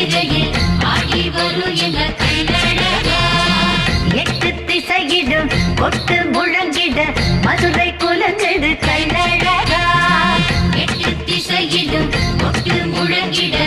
சித்திரையில் ஆடி வரும் எங்க கள்ளழகா. எட்டு திசையிடும் கொட்டு முழங்கிட மதுரை குலங்குது கள்ளழகா. எட்டு திசையிடும் கொட்டு முழங்கிட